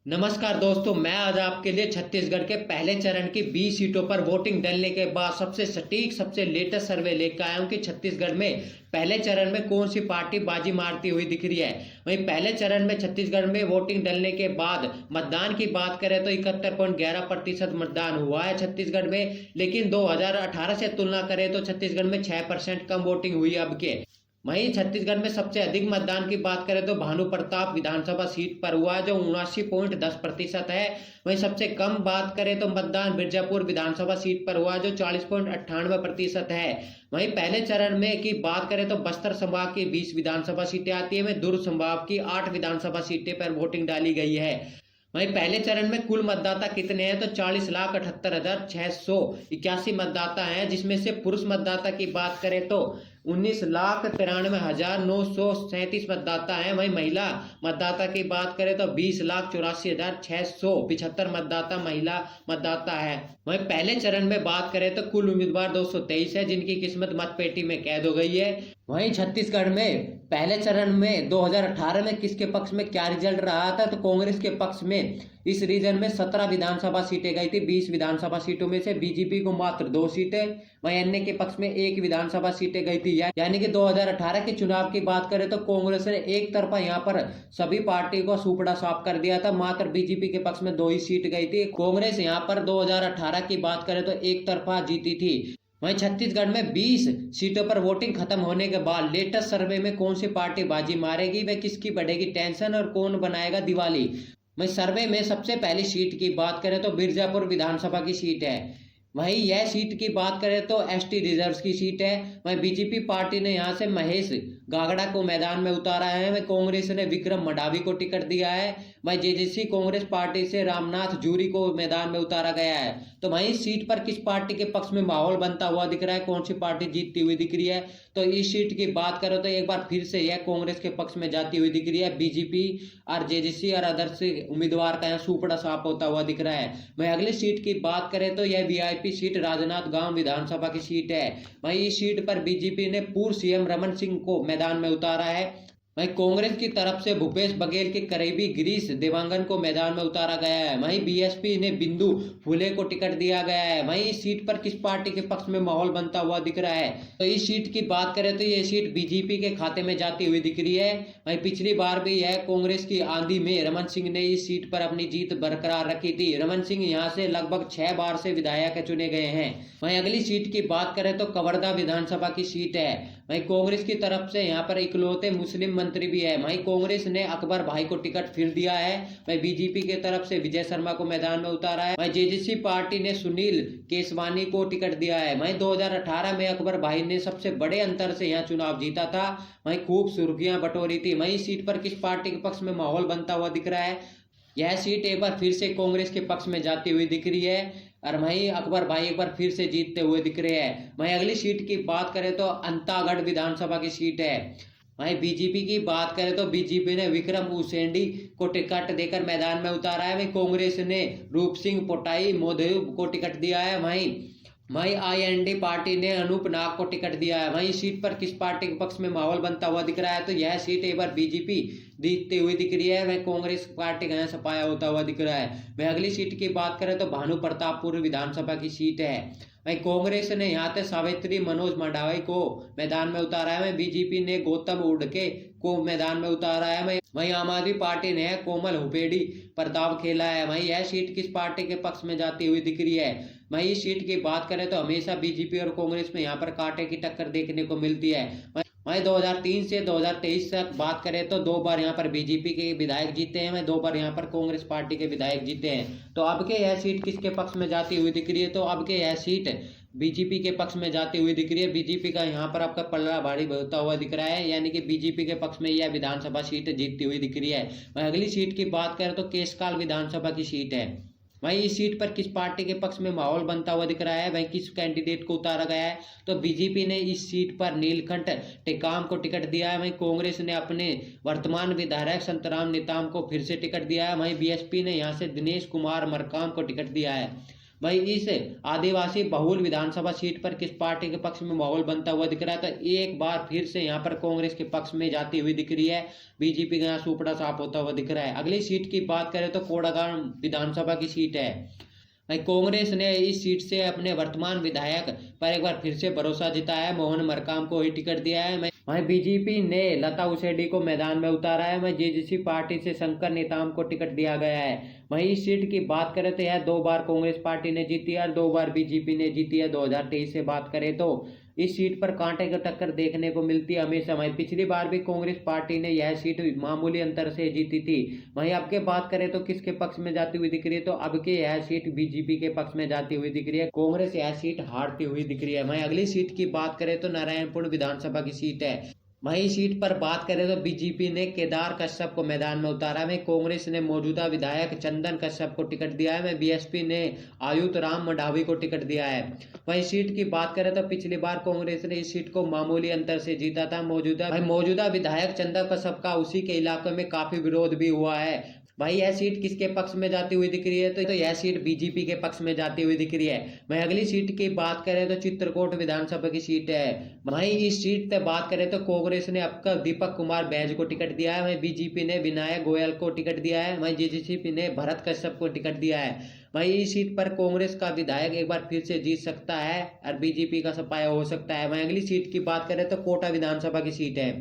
नमस्कार दोस्तों, मैं आज आपके लिए छत्तीसगढ़ के पहले चरण की 20 सीटों पर वोटिंग डलने के बाद सबसे सटीक सबसे लेटेस्ट सर्वे लेकर आया हूं कि छत्तीसगढ़ में पहले चरण में कौन सी पार्टी बाजी मारती हुई दिख रही है। वहीं पहले चरण में छत्तीसगढ़ में वोटिंग डलने के बाद मतदान की बात करें तो 71.11% मतदान हुआ है छत्तीसगढ़ में। लेकिन 2018 से तुलना करें तो छत्तीसगढ़ में 6% कम वोटिंग हुई अब के। वहीं छत्तीसगढ़ में सबसे अधिक मतदान की बात करें तो भानु प्रताप विधानसभा सीट पर हुआ जो 79.10% है। वहीं सबसे कम बात करें तो मतदान मिर्जापुर विधानसभा सीट पर हुआ जो 40.98% है। वहीं पहले चरण में की बात करें तो बस्तर संभाग की 20 विधानसभा सीटें आती है। वहीं दुर्ग संभाग की 8 विधानसभा सीटें पर वोटिंग डाली गई है। वहीं पहले चरण में कुल मतदाता कितने हैं तो 40,78,681 मतदाता हैं, जिसमें से पुरुष मतदाता की बात करें तो 19,93,937 मतदाता हैं। वहीं महिला मतदाता की बात करें तो 20,84,675 मतदाता महिला मतदाता है। वहीं पहले चरण में बात करें तो कुल उम्मीदवार 223 है, जिनकी किस्मत मतपेटी में कैद हो गई है। वहीं छत्तीसगढ़ में पहले चरण में 2018 में किसके पक्ष में क्या रिजल्ट रहा था तो कांग्रेस के पक्ष में इस रीजन में 17 विधानसभा सीटें गई थी। 20 विधानसभा सीटों में से बीजेपी को मात्र 2 सीटें, वहीं अन्य के पक्ष में 1 विधानसभा सीटें गई थी। यानी कि 2018 के चुनाव की बात करें तो कांग्रेस ने एक तरफा यहाँ पर सभी पार्टी को सुपड़ा साफ कर दिया था। मात्र बीजेपी के पक्ष में 2 ही सीट गई थी। कांग्रेस यहाँ पर 2018 की बात करें तो एक तरफा जीती थी। वहीं छत्तीसगढ़ में 20 सीटों पर वोटिंग खत्म होने के बाद लेटेस्ट सर्वे में कौन सी पार्टी बाजी मारेगी, वह किसकी बढ़ेगी टेंशन और कौन बनाएगा दिवाली। वहीं सर्वे में सबसे पहली सीट की बात करें तो मिर्जापुर विधानसभा की सीट है। वहीं यह सीट की बात करें तो एसटी रिजर्व की सीट है। वहीं बीजेपी पार्टी ने यहां से महेश गागड़ा को मैदान में उतारा है। वहीं कांग्रेस ने विक्रम मडावी को टिकट दिया है। वहीं जेजेसी कांग्रेस पार्टी से रामनाथ जूरी को मैदान में उतारा गया है। तो वहीं इस सीट पर किस पार्टी के पक्ष में माहौल बनता हुआ दिख रहा है, कौन सी पार्टी जीतती हुई दिख रही है, तो इस सीट की बात करो तो एक बार फिर से यह कांग्रेस के पक्ष में जाती हुई दिख रही है। बीजेपी और जेजेसी और अदर्स उम्मीदवार का यहाँ सुपड़ा साफ होता हुआ दिख रहा है। वहीं अगली सीट की बात करें तो यह वीआईपी सीट राजनांदगांव विधानसभा की सीट है। वहीं इस सीट पर बीजेपी ने पूर्व सीएम रमन सिंह को मैदान में उतारा है। वहीं कांग्रेस की तरफ से भूपेश बघेल के करीबी गिरीश देवांगन को मैदान में उतारा गया है। वहीं बीएसपी ने बिंदु फुले को टिकट दिया गया है। वहीं इस सीट पर किस पार्टी के पक्ष में माहौल बनता हुआ दिख रहा है, तो इस सीट की बात करें तो यह सीट बीजेपी के खाते में जाती हुई दिख रही है। वहीं पिछली बार भी यह कांग्रेस की आंधी में रमन सिंह ने इस सीट पर अपनी जीत बरकरार रखी थी। रमन सिंह यहाँ से लगभग 6 बार से विधायक चुने गए हैं। वहीं अगली सीट की बात करें तो कवर्धा विधानसभा की सीट है। वहीं कांग्रेस की तरफ से यहाँ पर इकलौते मुस्लिम मंत्री भी है। वहीं कांग्रेस ने अकबर भाई को टिकट फिर दिया है। वहीं बीजेपी की तरफ से विजय शर्मा को मैदान में उतारा है। वहीं जेजेसी पार्टी ने सुनील केसवानी को टिकट दिया है। वहीं 2018 में अकबर भाई ने सबसे बड़े अंतर से यहाँ चुनाव जीता था। वहीं खूब सुर्खियां बटोरी थी। वहीं सीट पर किस पार्टी के पक्ष में माहौल बनता हुआ दिख रहा है, यह सीट एक बार फिर से कांग्रेस के पक्ष में जाती हुई दिख रही है और वहीं अकबर भाई एक बार फिर से जीतते हुए दिख रहे हैं। वहीं अगली सीट की बात करें तो अंतागढ़ विधानसभा की सीट है। वहीं बीजेपी की बात करें तो बीजेपी ने विक्रम उसेंडी को टिकट देकर मैदान में उतारा है। वहीं कांग्रेस ने रूप सिंह पोटाई मोदेव को टिकट दिया है। वहीं आईएनडी पार्टी ने अनूप नाग को टिकट दिया है। वहीं सीट पर किस पार्टी के पक्ष में माहौल बनता हुआ दिख रहा है, तो यह सीट एक बार बीजेपी जीतती हुई दिख रही है। वहीं कांग्रेस पार्टी का सफाया होता हुआ दिख रहा है। वहीं अगली सीट की बात करें तो भानु प्रतापपुर विधानसभा की सीट है। वहीं कांग्रेस ने यहाँ से सावित्री मनोज मंडावी को मैदान में उतारा है। वहीं बीजेपी ने गौतम उड़के को मैदान में उतारा है। वहीं आम आदमी पार्टी ने कोमल हुपेडी पर दाव खेला है। वहीं यह सीट किस पार्टी के पक्ष में जाती हुई दिख रही है। वहीं इस सीट की बात करें तो हमेशा बीजेपी और कांग्रेस में यहाँ पर कांटे की टक्कर देखने को मिलती है। वहीं 2003 से 2023 तक बात करें तो 2 बार यहाँ पर बीजेपी के विधायक जीते हैं। वहीं 2 बार यहाँ पर कांग्रेस पार्टी के विधायक जीते हैं। तो अब के यह सीट किसके पक्ष में जाती हुई दिख रही है, तो अब के यह सीट बीजेपी के पक्ष में जाती हुई दिख रही है। बीजेपी का यहाँ पर आपका पल्ला भारी होता हुआ दिख रहा है, यानी कि बीजेपी के पक्ष में यह विधानसभा सीट जीतती हुई दिख रही है। वहीं अगली सीट की बात करें तो केशकाल विधानसभा की सीट है। वहीं इस सीट पर किस पार्टी के पक्ष में माहौल बनता हुआ दिख रहा है, वहीं किस कैंडिडेट को उतारा गया है, तो बीजेपी ने इस सीट पर नीलकंठ टेकाम को टिकट दिया है। वहीं कांग्रेस ने अपने वर्तमान विधायक संतराम नेताम को फिर से टिकट दिया है। वहीं बीएसपी ने यहां से दिनेश कुमार मरकाम को टिकट दिया है। वही इस आदिवासी बहुल विधानसभा सीट पर किस पार्टी के पक्ष में माहौल बनता हुआ दिख रहा है, तो एक बार फिर से यहाँ पर कांग्रेस के पक्ष में जाती हुई दिख रही है। बीजेपी का यहाँ सुपड़ा साफ होता हुआ दिख रहा है। अगली सीट की बात करें तो कोड़ागांव विधानसभा की सीट है। वहीं कांग्रेस ने इस सीट से अपने वर्तमान विधायक पर एक बार फिर से भरोसा जताया है, मोहन मरकाम को ही टिकट दिया है। वहीं बीजेपी ने लता उसेंडी को मैदान में उतारा है। वहीं जेजेसी पार्टी से शंकर नेताम को टिकट दिया गया है। वहीं इस सीट की बात करें तो यह 2 बार कांग्रेस पार्टी ने जीती है और 2 बार बीजेपी ने जीती है। 2023 से बात करें तो इस सीट पर कांटे की टक्कर देखने को मिलती है हमेशा। वहीं पिछली बार भी कांग्रेस पार्टी ने यह सीट मामूली अंतर से जीती थी। वहीं अब के बात करें तो किसके पक्ष में जाती हुई दिख रही है, तो अब के यह सीट बीजेपी के पक्ष में जाती हुई दिख रही है। कांग्रेस यह सीट हारती हुई दिख रही है। वहीं अगली सीट की बात करें तो नारायणपुर विधानसभा की सीट है। वहीं सीट पर बात करें तो बीजेपी ने केदार कश्यप को मैदान में उतारा है। कांग्रेस ने मौजूदा विधायक चंदन कश्यप को टिकट दिया है। बीएसपी ने आयुत राम मंडावी को टिकट दिया है। वहीं सीट की बात करें तो पिछली बार कांग्रेस ने इस सीट को मामूली अंतर से जीता था। मौजूदा विधायक चंदन कश्यप का उसी के इलाके में काफी विरोध भी हुआ है। भाई यह सीट किसके पक्ष में जाती हुई दिख रही है, तो यह सीट बीजेपी के पक्ष में जाती हुई दिख रही है। वहीं अगली सीट की बात करें तो चित्रकूट विधानसभा की सीट है। वहीं इस सीट पे बात करें तो कांग्रेस ने अब तक दीपक कुमार बैज को टिकट दिया है। वहीं बीजेपी ने विनायक गोयल को टिकट दिया है। वहीं जेजेसी ने भरत कश्यप को टिकट दिया है। वहीं इस सीट पर कांग्रेस का विधायक एक बार फिर से जीत सकता है और बीजेपी का सफाया हो सकता है। वहीं अगली सीट की बात करें तो कोटा विधानसभा की सीट है।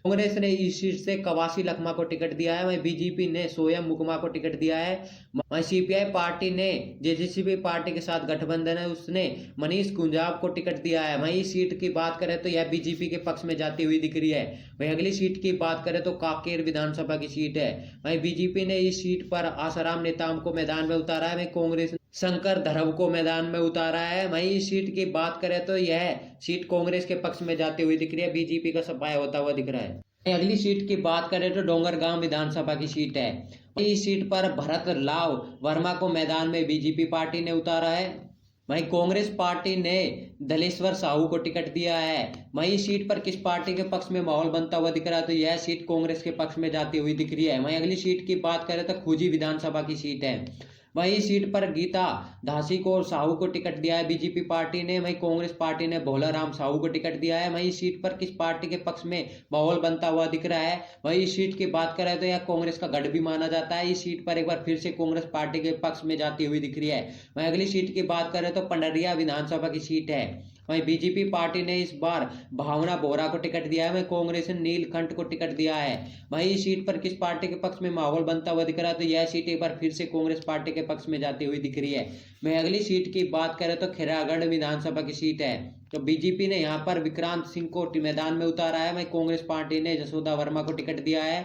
कांग्रेस ने इस सीट से कवासी लखमा को टिकट दिया है। वहीं बीजेपी ने सोयम मुकमा को टिकट दिया है। वहीं सीपीआई पार्टी ने जेजेसी पार्टी के साथ गठबंधन है, उसने मनीष गुंजाव को टिकट दिया है। वहीं इस सीट की बात करें तो यह बीजेपी के पक्ष में जाती हुई दिख रही है। वहीं अगली सीट की बात करें तो कांकेर विधानसभा की सीट है। वहीं बीजेपी ने इस सीट पर आसाराम नेताम को मैदान में उतारा है। वहीं कांग्रेस शंकर धरव को मैदान में उतारा है। वहीं इस सीट की बात करें तो यह सीट कांग्रेस के पक्ष में जाती हुई दिख रही है, बीजेपी का सफाया होता हुआ दिख रहा है। अगली सीट की बात करें तो डोंगरगांव विधानसभा की सीट है। इस सीट पर भरत लाल वर्मा को मैदान में बीजेपी पार्टी ने उतारा है। वहीं कांग्रेस पार्टी ने दलेश्वर साहू को टिकट दिया है। वहीं इस सीट पर किस पार्टी के पक्ष में माहौल बनता हुआ दिख रहा है, तो यह सीट कांग्रेस के पक्ष में जाती हुई दिख रही है। वहीं अगली सीट की बात करें तो खुजी विधानसभा की सीट है। वहीं सीट पर गीता धासी को साहू को टिकट दिया है बीजेपी पार्टी ने। वहीं कांग्रेस पार्टी ने भोलाराम साहू को टिकट दिया है। वहीं सीट पर किस पार्टी के पक्ष में माहौल बनता हुआ दिख रहा है। वहीं इस सीट की बात करें तो यह कांग्रेस का गढ़ भी माना जाता है। इस सीट पर एक बार फिर से कांग्रेस पार्टी के पक्ष में जाती हुई दिख रही है। वहीं अगली सीट की बात करें तो पंडरिया विधानसभा की सीट है। वहीं बीजेपी पार्टी ने इस बार भावना बोरा को टिकट दिया है। वहीं कांग्रेस ने नीलकंठ को टिकट दिया है। वहीं इस सीट पर किस पार्टी के पक्ष में माहौल बनता हुआ दिख रहा है, तो यह सीट एक बार फिर से कांग्रेस पार्टी के पक्ष में जाती हुई दिख रही है। मैं अगली सीट की बात करें तो खैरागढ़ विधानसभा की सीट है। तो बीजेपी ने यहाँ पर विक्रांत सिंह को मैदान में उतारा है। वहीं कांग्रेस पार्टी ने जसोदा वर्मा को टिकट दिया है।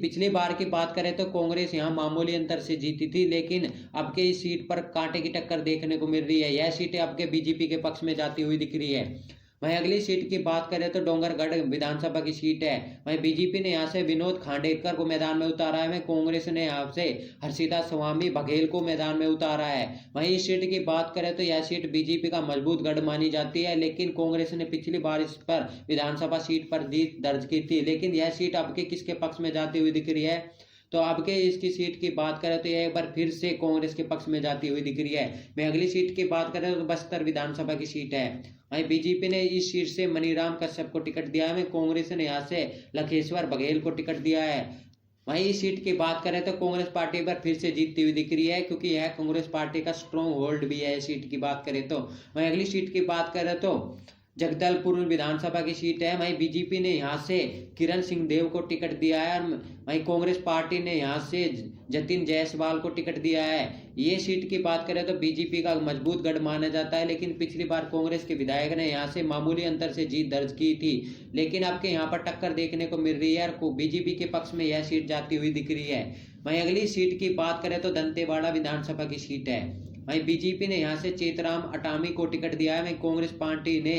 पिछली बार की बात करें तो कांग्रेस यहाँ मामूली अंतर से जीती थी, लेकिन अब के इस सीट पर कांटे की टक्कर देखने को मिल रही है। यह सीटें अब के बीजेपी के पक्ष में जाती हुई दिख रही है। वहीं अगली सीट की बात करें तो डोंगरगढ़ विधानसभा की सीट है। वहीं बीजेपी ने यहाँ से विनोद खांडेकर को मैदान में उतारा है। वहीं कांग्रेस ने यहाँ से हर्षिता स्वामी बघेल को मैदान में उतारा है। वहीं इस सीट की बात करें तो यह सीट बीजेपी का मजबूत गढ़ मानी जाती है, लेकिन कांग्रेस ने पिछली बार इस पर विधानसभा सीट पर जीत दर्ज की थी, लेकिन यह सीट अब के किसके पक्ष में जाती हुई दिख रही है, तो अब के इसकी सीट की बात करें तो यह एक बार फिर से कांग्रेस के पक्ष में जाती हुई दिख रही है। मैं अगली सीट की बात करें तो बस्तर विधानसभा की सीट है। वहीं बीजेपी ने इस सीट से मनीराम कश्यप को टिकट दिया है। वहीं कांग्रेस ने यहाँ से लखेश्वर बघेल को टिकट दिया है। वहीं इस सीट की बात करें तो कांग्रेस पार्टी पर फिर से जीतती हुई दिख रही है, क्योंकि यह कांग्रेस पार्टी का स्ट्रॉन्ग होल्ड भी है। इस सीट की बात करें तो वहीं अगली सीट की बात करें तो जगदलपुर विधानसभा की सीट है। वहीं बीजेपी ने यहाँ से किरण सिंह देव को टिकट दिया है। वहीं कांग्रेस पार्टी ने यहाँ से जतिन जायसवाल को टिकट दिया है। ये सीट की बात करें तो बीजेपी का मजबूत गढ़ माना जाता है, लेकिन पिछली बार कांग्रेस के विधायक ने यहाँ से मामूली अंतर से जीत दर्ज की थी, लेकिन आपके यहाँ पर टक्कर देखने को मिल रही है और बीजेपी के पक्ष में यह सीट जाती हुई दिख रही है। वहीं अगली सीट की बात करें तो दंतेवाड़ा विधानसभा की सीट है। वहीं बीजेपी ने यहाँ से चेतराम अटामी को टिकट दिया है। वहीं कांग्रेस पार्टी ने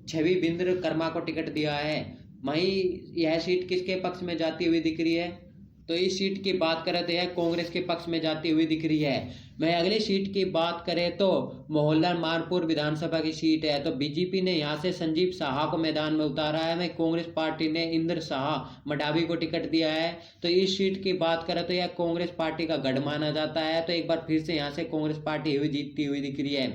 छवि बिंद्र कर्मा को टिकट दिया है। वहीं यह सीट किसके पक्ष में जाती हुई दिख रही है, तो इस सीट की बात करें तो यह कांग्रेस के पक्ष में जाती हुई दिख रही है। मैं अगली सीट की बात करें तो मोहल्ला मानपुर विधानसभा की सीट है। तो बीजेपी ने यहां से संजीव साहा को मैदान में उतारा है। वहीं कांग्रेस पार्टी ने इंद्र साहा मडावी को टिकट दिया है। तो इस सीट की बात करें तो यह कांग्रेस पार्टी का गढ़ माना जाता है। तो एक बार फिर से यहाँ से कांग्रेस पार्टी हुई जीतती हुई दिख रही है।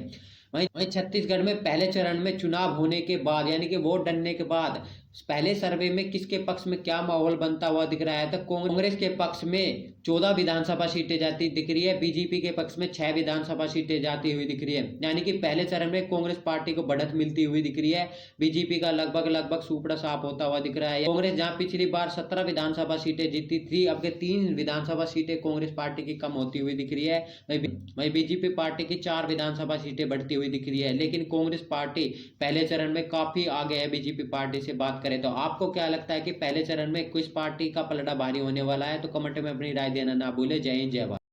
वहीं छत्तीसगढ़ में पहले चरण में चुनाव होने के बाद यानी कि वोट डलने के बाद पहले सर्वे में किसके पक्ष में क्या माहौल बनता हुआ दिख रहा है। तो कांग्रेस के पक्ष में 14 विधानसभा सीटें जाती दिख रही है। बीजेपी के पक्ष में 6 विधानसभा सीटें जाती हुई दिख रही है। यानी कि पहले चरण में कांग्रेस पार्टी को बढ़त मिलती हुई दिख रही है। बीजेपी का लगभग सुपड़ा साफ होता हुआ दिख रहा है। कांग्रेस जहां पिछली बार 17 विधानसभा सीटें जीती थी, अब के 3 विधानसभा सीटें कांग्रेस पार्टी की कम होती हुई दिख रही है। वही बीजेपी पार्टी की 4 विधानसभा सीटें बढ़ती हुई दिख रही है। लेकिन कांग्रेस पार्टी पहले चरण में काफी आगे है बीजेपी पार्टी से बात करें तो। आपको क्या लगता है कि पहले चरण में किस पार्टी का पलड़ा भारी होने वाला है? तो कमेंट में अपनी राय देना ना भूले। जय हिंद, जय भारत।